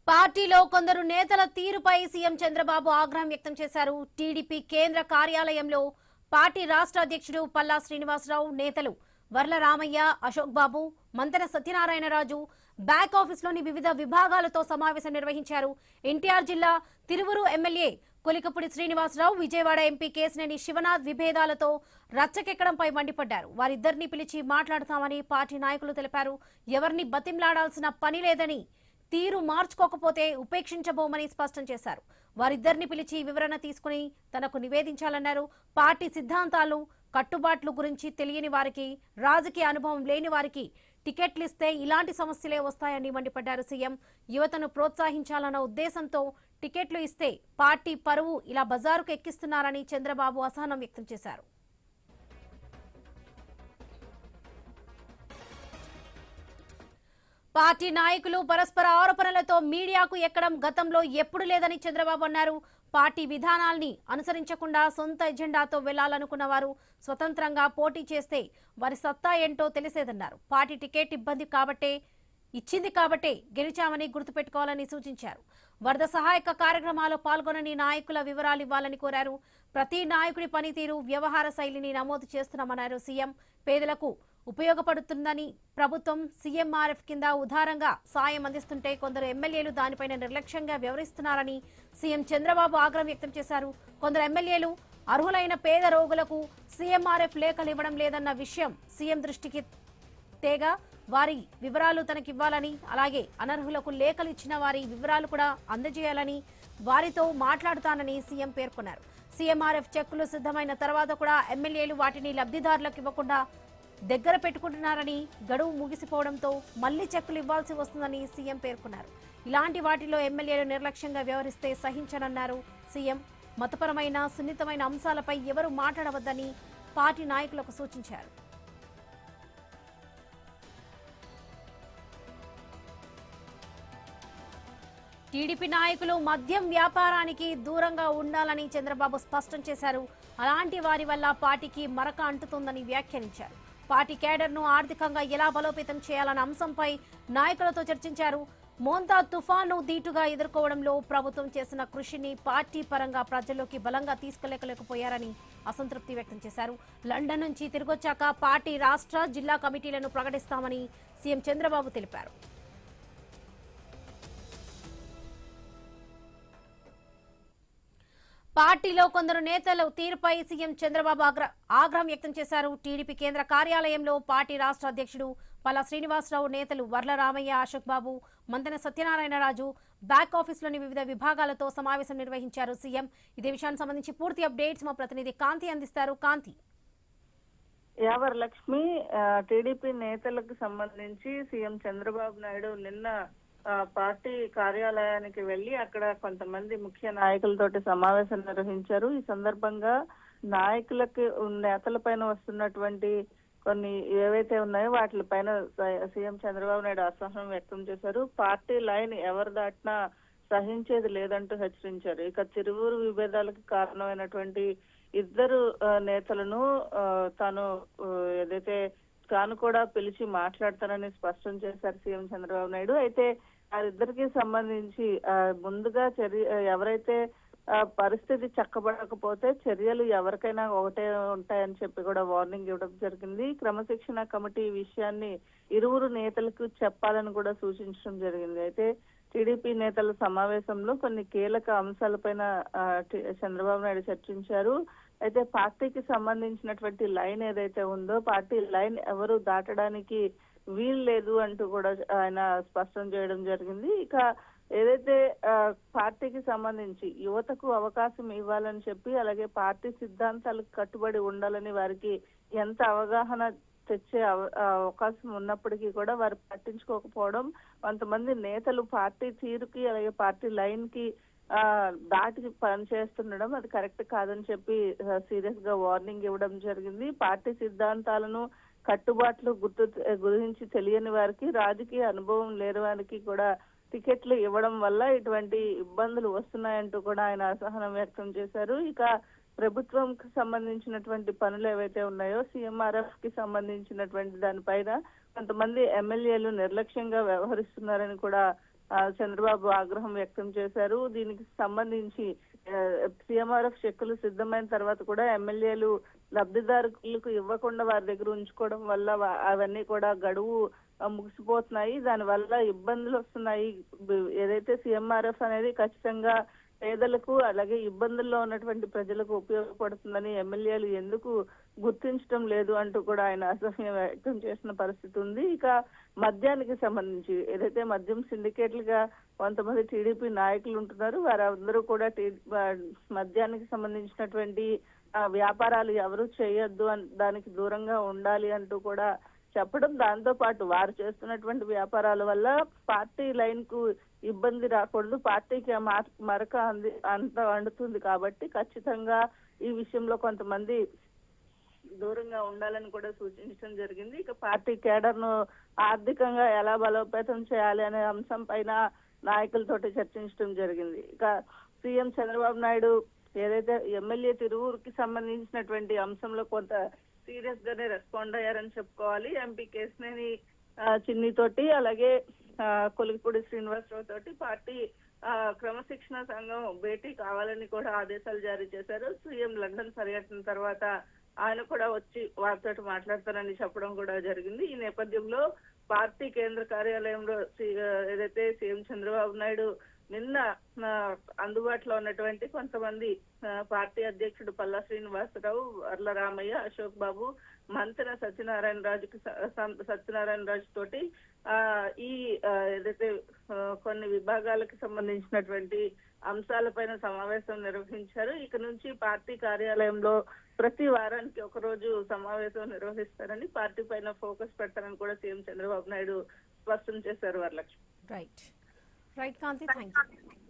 పార్టీలో కొందరు నేతల తీరుపై సీఎం చంద్రబాబు ఆగ్రహం వ్యక్తం చేశారు. టీడీపీ కేంద్ర కార్యాలయంలో పార్టీ రాష్ట్ర అధ్యక్షుడు పల్లా శ్రీనివాసరావు, నేతలు వర్ల రామయ్య, అశోక్ బాబు, మంతెన సత్యనారాయణరాజు బ్యాక్ ఆఫీస్లోని వివిధ విభాగాలతో సమావేశం నిర్వహించారు. ఎన్టీఆర్ జిల్లా తిరువురు ఎమ్మెల్యే కొలికపూడి శ్రీనివాసరావు, విజయవాడ ఎంపీ కేశినేని శివనాథ్ విభేదాలతో రచ్చకెక్కడంపై మండిపడ్డారు. వారిద్దరిని పిలిచి మాట్లాడతామని పార్టీ నాయకులు తెలిపారు. ఎవరిని బతింలాడాల్సిన పని లేదని, తీరు మార్చుకోకపోతే ఉపేక్షించబోమని స్పష్టం చేశారు. వారిద్దరిని పిలిచి వివరణ తీసుకుని తనకు నివేదించాలన్నారు. పార్టీ సిద్ధాంతాలు, కట్టుబాట్ల గురించి తెలియని వారికి, రాజకీయ అనుభవం లేని వారికి టికెట్లు ఇస్తే ఇలాంటి సమస్యలే వస్తాయని మండిపడ్డారు. సీఎం యువతను ప్రోత్సహించాలన్న ఉద్దేశంతో టికెట్లు ఇస్తే పార్టీ పరువు ఇలా బజారుకు ఎక్కిస్తున్నారని చంద్రబాబు అసహనం వ్యక్తం చేశారు. పార్టీ నాయకులు పరస్పర ఆరోపణలతో మీడియాకు ఎక్కడం గతంలో ఎప్పుడు లేదని చంద్రబాబు అన్నారు. పార్టీ విధానాల్ని అనుసరించకుండా సొంత ఎజెండాతో వెళ్లాలనుకున్న వారు స్వతంత్రంగా పోటీ చేస్తే వారి సత్తా ఏంటో తెలిసేదన్నారు. పార్టీ టికెట్ ఇచ్చింది కాబట్టే గెలిచామని గుర్తుపెట్టుకోవాలని సూచించారు. వరద సహాయక కార్యక్రమాల్లో పాల్గొనని నాయకుల వివరాలు ఇవ్వాలని కోరారు. ప్రతి నాయకుడి పనితీరు, వ్యవహార శైలిని నమోదు చేస్తున్నామన్నారు. సీఎం పేదలకు ఉపయోగపడుతుందని, ప్రభుత్వం సీఎంఆర్ఎఫ్ కింద ఉదారంగా సాయం అందిస్తుంటే కొందరు ఎమ్మెల్యేలు దానిపైన నిర్లక్ష్యంగా వ్యవహరిస్తున్నారని సీఎం చంద్రబాబు ఆగ్రహం వ్యక్తం చేశారు. కొందరు ఎమ్మెల్యేలు అర్హులైన పేద రోగులకు సీఎంఆర్ఎఫ్ లేఖలు ఇవ్వడం లేదన్న విషయం సీఎం దృష్టికి తేగా వారి వివరాలు తనకివ్వాలని, అలాగే అనర్హులకు లేఖలు ఇచ్చిన వారి వివరాలు కూడా అందజేయాలని వారితో మాట్లాడుతానని సీఎం పేర్కొన్నారు. సీఎంఆర్ఎఫ్ చెక్కులు సిద్ధమైన తర్వాత కూడా ఎమ్మెల్యేలు వాటిని లబ్ధిదారులకు ఇవ్వకుండా దగ్గర పెట్టుకుంటున్నారని, గడువు ముగిసిపోవడంతో మళ్లీ చెక్కులు ఇవ్వాల్సి వస్తుందని సీఎం పేర్కొన్నారు. ఇలాంటి వాటిలో ఎమ్మెల్యేలు నిర్లక్ష్యంగా వ్యవహరిస్తే సహించనన్నారు సీఎం. మతపరమైన, సున్నితమైన అంశాలపై ఎవరు మాట్లాడవద్దని పార్టీ నాయకులకు సూచించారు. టీడీపీ నాయకులు మద్యం వ్యాపారానికి దూరంగా ఉండాలని చంద్రబాబు స్పష్టం చేశారు. అలాంటి వారి వల్ల పార్టీకి మరక అంటుతుందని వ్యాఖ్యానించారు. పార్టీ కేడర్ను ఆర్థికంగా ఎలా బలోపేతం చేయాలన్న అంశంపై నాయకులతో చర్చించారు. మోంతా తుఫాను ధీటుగా ఎదుర్కోవడంలో ప్రభుత్వం చేసిన కృషిని పార్టీ పరంగా ప్రజల్లోకి బలంగా తీసుకెళ్లలేకపోయారని అసంతృప్తి వ్యక్తం చేశారు. లండన్ నుంచి తిరిగొచ్చాక పార్టీ రాష్ట్ర, జిల్లా కమిటీలను ప్రకటిస్తామని సీఎం చంద్రబాబు తెలిపారు. పార్టీలో కొందరు నేతల తీరుపై సీఎం చంద్రబాబు ఆగ్రహం వ్యక్తం చేశారు. టీడీపీ కేంద్ర కార్యాలయంలో పార్టీ రాష్ట్ర అధ్యక్షుడు పల్లా శ్రీనివాసరావు, నేతలు వర్ల రామయ్య, అశోక్ బాబు, మంతెన సత్యనారాయణరాజు బ్యాక్ ఆఫీస్లోని వివిధ విభాగాలతో సమావేశం నిర్వహించారు. సీఎం ఇదే విషయానికి సంబంధించి పూర్తి అప్డేట్స్ మా ప్రతినిధి కాంతి అందిస్తారు. కాంతి. యావర్ లక్ష్మి, టీడీపీ నేతలకు సంబంధించి సీఎం చంద్రబాబు నాయుడు నిన్న పార్టీ కార్యాలయానికి వెళ్లి అక్కడ కొంతమంది ముఖ్య నాయకులతోటి సమావేశం నిర్వహించారు. ఈ సందర్భంగా నాయకులకి, నేతల పైన వస్తున్నటువంటి కొన్ని ఏవైతే ఉన్నాయో వాటిపైన సీఎం చంద్రబాబు నాయుడు అసహనం వ్యక్తం చేశారు. పార్టీ లైన్ ఎవరు దాటినా సహించేది లేదంటూ హెచ్చరించారు. ఇక తిరువురు విభేదాలకు కారణమైనటువంటి ఇద్దరు నేతలను తాను కూడా పిలిచి మాట్లాడతానని స్పష్టం చేశారు సీఎం చంద్రబాబు నాయుడు. అయితే వారిద్దరికి సంబంధించి ముందుగా ఎవరైతే పరిస్థితి చక్కబడకపోతే చర్యలు ఎవరికైనా ఒకటే ఉంటాయని చెప్పి కూడా వార్నింగ్ ఇవ్వడం జరిగింది. క్రమశిక్షణ కమిటీ ఈ విషయాన్ని ఇరువురు నేతలకు చెప్పాలని కూడా సూచించడం జరిగింది. అయితే టీడీపీ నేతల సమావేశంలో కొన్ని కీలక అంశాలపైన చంద్రబాబు నాయుడు చర్చించారు. అయితే పార్టీకి సంబంధించినటువంటి లైన్ ఏదైతే ఉందో, పార్టీ లైన్ ఎవరు దాటడానికి వీలు లేదు అంటూ కూడా ఆయన స్పష్టం చేయడం జరిగింది. ఇక ఏదైతే పార్టీకి సంబంధించి యువతకు అవకాశం ఇవ్వాలని చెప్పి, అలాగే పార్టీ సిద్ధాంతాలకు కట్టుబడి ఉండాలని వారికి ఎంత అవగాహన తెచ్చే అవకాశం ఉన్నప్పటికీ కూడా వారు పట్టించుకోకపోవడం, కొంతమంది నేతలు పార్టీ తీరుకి అలాగే పార్టీ లైన్ కి దాటి పనిచేస్తుండడం అది కరెక్ట్ కాదని చెప్పి సీరియస్ గా వార్నింగ్ ఇవ్వడం జరిగింది. పార్టీ సిద్ధాంతాలను, కట్టుబాట్లు గురించి తెలియని వారికి, రాజకీయ అనుభవం లేని వారికి కూడా టికెట్లు ఇవ్వడం వల్ల ఇటువంటి ఇబ్బందులు వస్తున్నాయంటూ కూడా ఆయన అసహనం వ్యక్తం చేశారు. ఇక ప్రభుత్వంకి సంబంధించినటువంటి పనులు ఏవైతే ఉన్నాయో, సీఎంఆర్ఎఫ్ కి సంబంధించినటువంటి దానిపైన కొంతమంది ఎమ్మెల్యేలు నిర్లక్ష్యంగా వ్యవహరిస్తున్నారని కూడా చంద్రబాబు ఆగ్రహం వ్యక్తం చేశారు. దీనికి సంబంధించి సీఎంఆర్ఎఫ్ చెక్కులు సిద్ధమైన తర్వాత కూడా ఎమ్మెల్యేలు లబ్ధిదారులకు ఇవ్వకుండా వారి దగ్గర ఉంచుకోవడం వల్ల అవన్నీ కూడా గడువు ముగిసిపోతున్నాయి. దానివల్ల ఇబ్బందులు వస్తున్నాయి. ఏదైతే సీఎంఆర్ఎఫ్ అనేది ఖచ్చితంగా పేదలకు అలాగే ఇబ్బందుల్లో ఉన్నటువంటి ప్రజలకు ఉపయోగపడుతుందని ఎమ్మెల్యేలు ఎందుకు గుర్తించడం లేదు అంటూ కూడా ఆయన అసహ్యం వ్యక్తం చేసిన పరిస్థితి ఉంది. ఇక మద్యానికి సంబంధించి ఏదైతే మద్యం సిండికేట్లుగా కొంతమంది టీడీపీ నాయకులు ఉంటున్నారు, వారందరూ కూడా మద్యానికి సంబంధించినటువంటి వ్యాపారాలు ఎవరు చేయొద్దు దానికి దూరంగా ఉండాలి అంటూ కూడా చెప్పడం, దాంతో పాటు వారు చేస్తున్నటువంటి వ్యాపారాల వల్ల పార్టీ లైన్ కు ఇబ్బంది రాకూడదు, పార్టీకి మరక అంత వండుతుంది కాబట్టి ఖచ్చితంగా ఈ విషయంలో కొంతమంది దూరంగా ఉండాలని కూడా సూచించడం జరిగింది. ఇక పార్టీ కేడర్ ను ఆర్థికంగా ఎలా బలోపేతం చేయాలి అనే అంశం పైన నాయకులతోటి చర్చించడం జరిగింది. ఇక సీఎం చంద్రబాబు నాయుడు ఏదైతే ఎమ్మెల్యే తిరువూరుకి సంబంధించినటువంటి అంశంలో కొంత సీరియస్ గానే రెస్పాండ్ అయ్యారని చెప్పుకోవాలి. ఎంపీ కేశినేని చిన్నితోటి అలాగే కొలికిపూడి శ్రీనివాసరావు తోటి పార్టీ క్రమశిక్షణ సంఘం భేటీ కావాలని కూడా ఆదేశాలు జారీ చేశారు. సీఎం లండన్ పర్యటన తర్వాత ఆయన కూడా వచ్చి వారితో మాట్లాడతారని చెప్పడం కూడా జరిగింది. ఈ నేపథ్యంలో పార్టీ కేంద్ర కార్యాలయంలో ఏదైతే సీఎం చంద్రబాబు నాయుడు నిన్న అందుబాటులో ఉన్నటువంటి కొంతమంది పార్టీ అధ్యక్షుడు పల్లా శ్రీనివాసరావు, వర్ల రామయ్య, అశోక్ బాబు, మంతెన సత్యనారాయణ రాజు తోటి ఈ ఏదైతే కొన్ని విభాగాలకు సంబంధించినటువంటి అంశాలపైన సమావేశం నిర్వహించారు. ఇక నుంచి పార్టీ కార్యాలయంలో ప్రతి వారానికి ఒక రోజు సమావేశం నిర్వహిస్తారని, పార్టీ పైన ఫోకస్ పెడతారని కూడా సీఎం చంద్రబాబు నాయుడు స్పష్టం చేశారు. Varalakshmi. Right Kanthi, thank you.